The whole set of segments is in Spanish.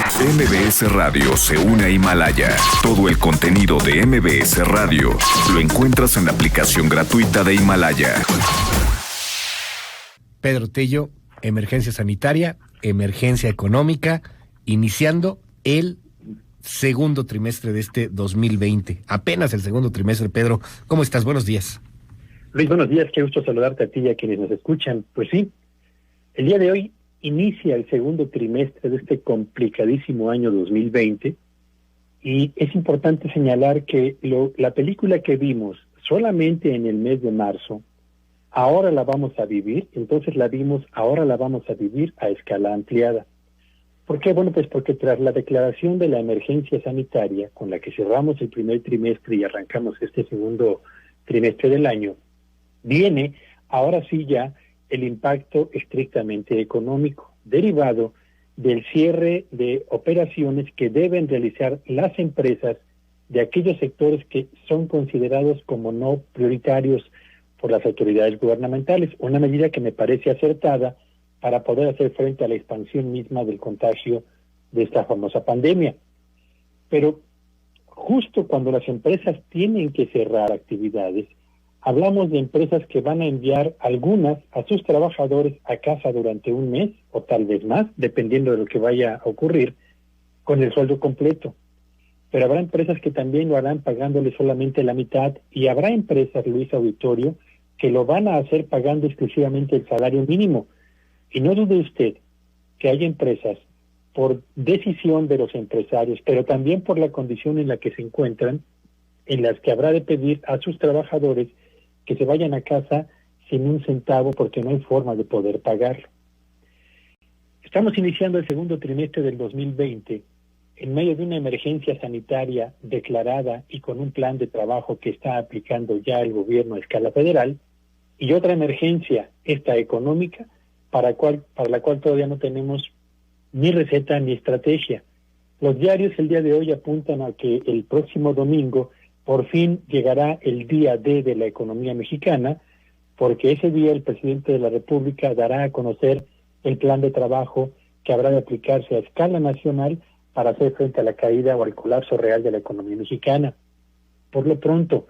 MBS Radio se une a Himalaya. Todo el contenido de MBS Radio lo encuentras en la aplicación gratuita de Himalaya. Pedro Tello, emergencia sanitaria, emergencia económica, iniciando el segundo trimestre de este 2020. Apenas el segundo trimestre, Pedro. ¿Cómo estás? Buenos días. Luis, buenos días. Qué gusto saludarte a ti y a quienes nos escuchan. Pues sí, el día de hoy inicia el segundo trimestre de este complicadísimo año 2020 y es importante señalar que la película que vimos solamente en el mes de marzo, ahora la vamos a vivir, entonces la vimos, ahora la vamos a vivir a escala ampliada. ¿Por qué? Bueno, pues porque tras la declaración de la emergencia sanitaria con la que cerramos el primer trimestre y arrancamos este segundo trimestre del año, viene ahora sí ya el impacto estrictamente económico, derivado del cierre de operaciones que deben realizar las empresas de aquellos sectores que son considerados como no prioritarios por las autoridades gubernamentales, una medida que me parece acertada para poder hacer frente a la expansión misma del contagio de esta famosa pandemia. Pero justo cuando las empresas tienen que cerrar actividades, hablamos de empresas que van a enviar algunas a sus trabajadores a casa durante un mes o tal vez más, dependiendo de lo que vaya a ocurrir, con el sueldo completo. Pero habrá empresas que también lo harán pagándole solamente la mitad y habrá empresas, Luis Auditorio, que lo van a hacer pagando exclusivamente el salario mínimo. Y no dude usted que hay empresas, por decisión de los empresarios, pero también por la condición en la que se encuentran, en las que habrá de pedir a sus trabajadores que se vayan a casa sin un centavo porque no hay forma de poder pagarlo. Estamos iniciando el segundo trimestre del 2020 en medio de una emergencia sanitaria declarada y con un plan de trabajo que está aplicando ya el gobierno a escala federal, y otra emergencia, esta económica, para la cual todavía no tenemos ni receta ni estrategia. Los diarios el día de hoy apuntan a que el próximo domingo por fin llegará el día D de la economía mexicana, porque ese día el presidente de la República dará a conocer el plan de trabajo que habrá de aplicarse a escala nacional para hacer frente a la caída o al colapso real de la economía mexicana. Por lo pronto,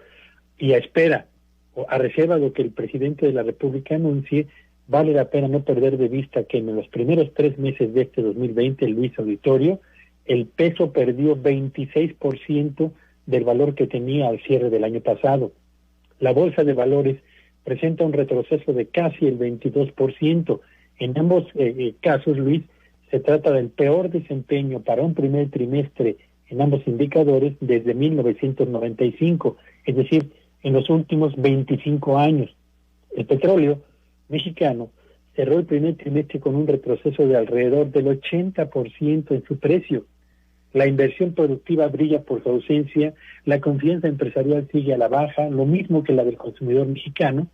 y a espera, o a reserva de que el presidente de la República anuncie, vale la pena no perder de vista que en los primeros 3 meses de este 2020, Luis Auditorio, el peso perdió 26% del valor que tenía al cierre del año pasado. La bolsa de valores presenta un retroceso de casi el 22%. En ambos casos, Luis, se trata del peor desempeño para un primer trimestre en ambos indicadores desde 1995, es decir, en los últimos 25 años. El petróleo mexicano cerró el primer trimestre con un retroceso de alrededor del 80% en su precio. La inversión productiva brilla por su ausencia, la confianza empresarial sigue a la baja, lo mismo que la del consumidor mexicano.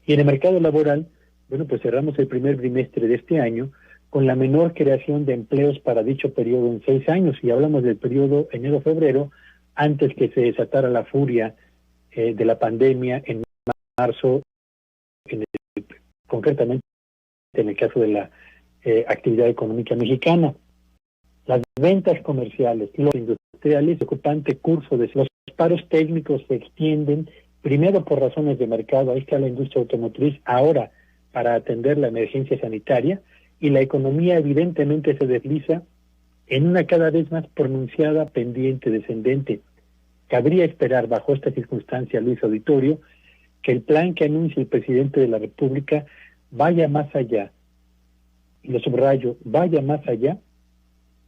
Y en el mercado laboral, bueno, pues cerramos el primer trimestre de este año con la menor creación de empleos para dicho periodo en 6 años, y hablamos del periodo enero-febrero, antes que se desatara la furia de la pandemia en marzo, concretamente en el caso de la actividad económica mexicana. Las ventas comerciales y los industriales, preocupante curso de los paros técnicos se extienden, primero por razones de mercado, ahí está la industria automotriz, ahora para atender la emergencia sanitaria, y la economía evidentemente se desliza en una cada vez más pronunciada pendiente descendente. Cabría esperar bajo esta circunstancia, Luis Auditorio, que el plan que anuncia el presidente de la República vaya más allá, y lo subrayo, vaya más allá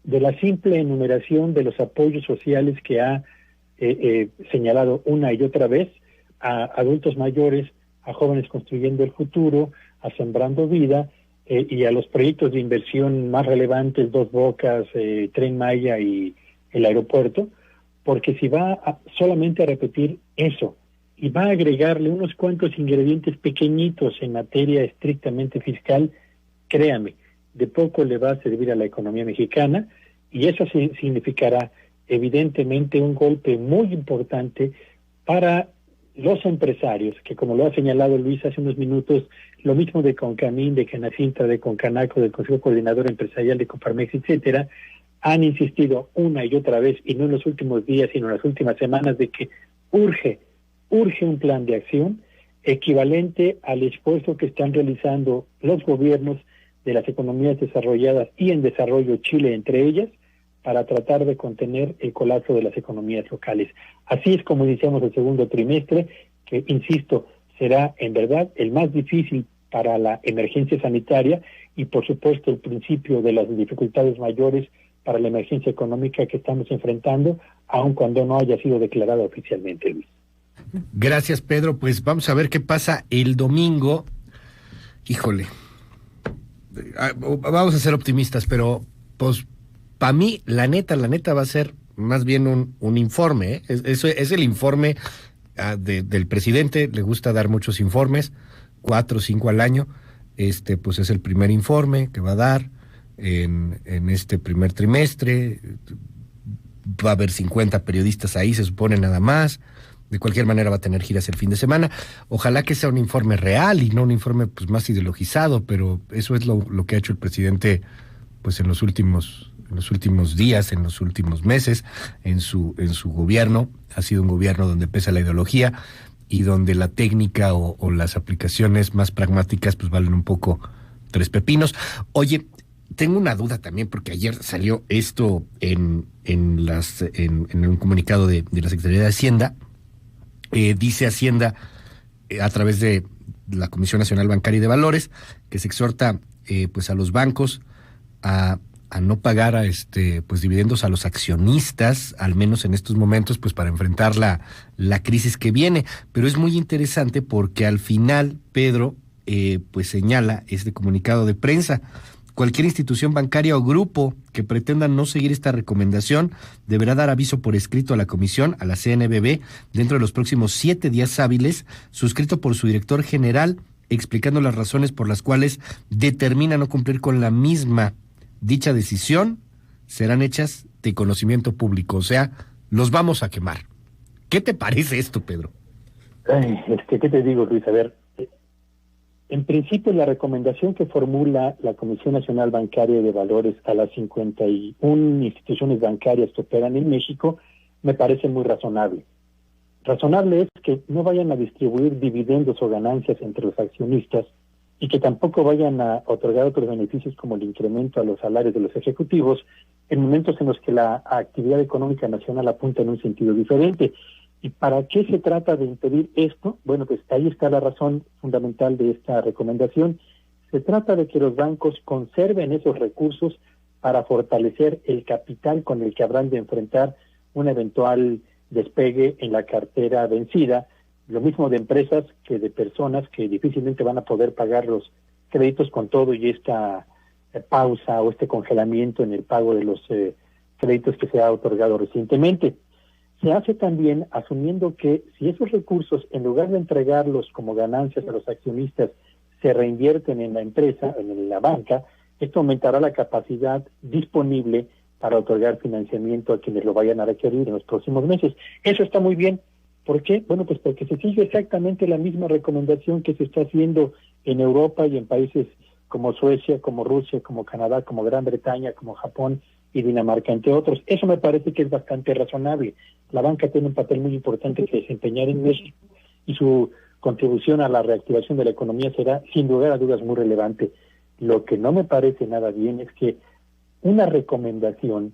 de la simple enumeración de los apoyos sociales que ha señalado una y otra vez a adultos mayores, a jóvenes construyendo el futuro, a Sembrando Vida, y a los proyectos de inversión más relevantes, Dos Bocas, Tren Maya y el aeropuerto, porque si va solamente a repetir eso y va a agregarle unos cuantos ingredientes pequeñitos en materia estrictamente fiscal, créame, de poco le va a servir a la economía mexicana, y eso significará evidentemente un golpe muy importante para los empresarios, que como lo ha señalado Luis hace unos minutos, lo mismo de Concamín, de Canacintra, de Concanaco, del Consejo Coordinador Empresarial de Coparmex, etcétera, han insistido una y otra vez, y no en los últimos días, sino en las últimas semanas, de que urge un plan de acción equivalente al esfuerzo que están realizando los gobiernos de las economías desarrolladas y en desarrollo, Chile entre ellas, para tratar de contener el colapso de las economías locales. Así es como iniciamos el segundo trimestre, que, insisto, será en verdad el más difícil para la emergencia sanitaria y, por supuesto, el principio de las dificultades mayores para la emergencia económica que estamos enfrentando, aun cuando no haya sido declarada oficialmente, Luis. Gracias, Pedro. Pues vamos a ver qué pasa el domingo. Híjole, vamos a ser optimistas, pero pues para mí, la neta va a ser más bien un informe, ¿eh? Es el informe del presidente. Le gusta dar muchos informes, 4 o 5 al año. Pues es el primer informe que va a dar en este primer trimestre. Va a haber 50 periodistas ahí, se supone, nada más. De cualquier manera va a tener giras el fin de semana. Ojalá que sea un informe real y no un informe pues más ideologizado, pero eso es lo que ha hecho el presidente pues en los últimos días, en los últimos meses, en su gobierno. Ha sido un gobierno donde pesa la ideología y donde la técnica o las aplicaciones más pragmáticas pues valen un poco 3 pepinos. Oye, tengo una duda también, porque ayer salió esto en un comunicado de la Secretaría de Hacienda. Dice Hacienda, a través de la Comisión Nacional Bancaria y de Valores, que se exhorta pues a los bancos a no pagar pues dividendos a los accionistas, al menos en estos momentos, pues para enfrentar la crisis que viene. Pero es muy interesante porque al final, Pedro, pues señala este comunicado de prensa: cualquier institución bancaria o grupo que pretenda no seguir esta recomendación deberá dar aviso por escrito a la comisión, a la CNBV, dentro de los próximos 7 días hábiles, suscrito por su director general, explicando las razones por las cuales determina no cumplir con la misma. Dicha decisión serán hechas de conocimiento público, o sea, los vamos a quemar. ¿Qué te parece esto, Pedro? ¿Qué te digo, Luis? A ver, en principio la recomendación que formula la Comisión Nacional Bancaria y de Valores a las 51 instituciones bancarias que operan en México me parece muy razonable. Razonable es que no vayan a distribuir dividendos o ganancias entre los accionistas y que tampoco vayan a otorgar otros beneficios como el incremento a los salarios de los ejecutivos en momentos en los que la actividad económica nacional apunta en un sentido diferente. ¿Y para qué se trata de impedir esto? Bueno, pues ahí está la razón fundamental de esta recomendación. Se trata de que los bancos conserven esos recursos para fortalecer el capital con el que habrán de enfrentar un eventual despegue en la cartera vencida. Lo mismo de empresas que de personas que difícilmente van a poder pagar los créditos con todo y esta pausa o este congelamiento en el pago de los créditos que se ha otorgado recientemente. Se hace también asumiendo que si esos recursos, en lugar de entregarlos como ganancias a los accionistas, se reinvierten en la empresa, en la banca, esto aumentará la capacidad disponible para otorgar financiamiento a quienes lo vayan a requerir en los próximos meses. Eso está muy bien. ¿Por qué? Bueno, pues porque se sigue exactamente la misma recomendación que se está haciendo en Europa y en países como Suecia, como Rusia, como Canadá, como Gran Bretaña, como Japón y Dinamarca, entre otros. Eso me parece que es bastante razonable. La banca tiene un papel muy importante que desempeñar en México y su contribución a la reactivación de la economía será, sin lugar a dudas, muy relevante. Lo que no me parece nada bien es que una recomendación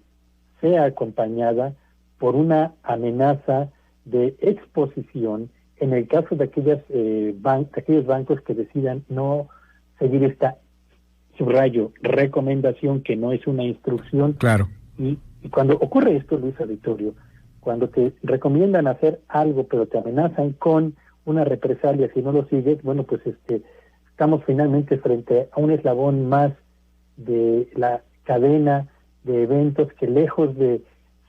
sea acompañada por una amenaza de exposición en el caso de aquellos bancos que decidan no seguir esta, subrayo, recomendación, que no es una instrucción. Claro. Y cuando ocurre esto, Luis Auditorio, cuando te recomiendan hacer algo pero te amenazan con una represalia si no lo sigues, bueno, pues estamos finalmente frente a un eslabón más de la cadena de eventos que, lejos de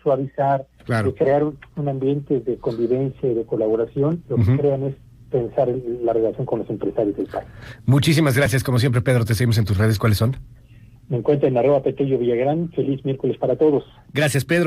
suavizar, claro, de crear un ambiente de convivencia y de colaboración, lo que crean es pensar en la relación con los empresarios del país. Muchísimas gracias, como siempre, Pedro. Te seguimos en tus redes. ¿Cuáles son? Me encuentro en @Petello Villagrán. Feliz miércoles para todos. Gracias, Pedro.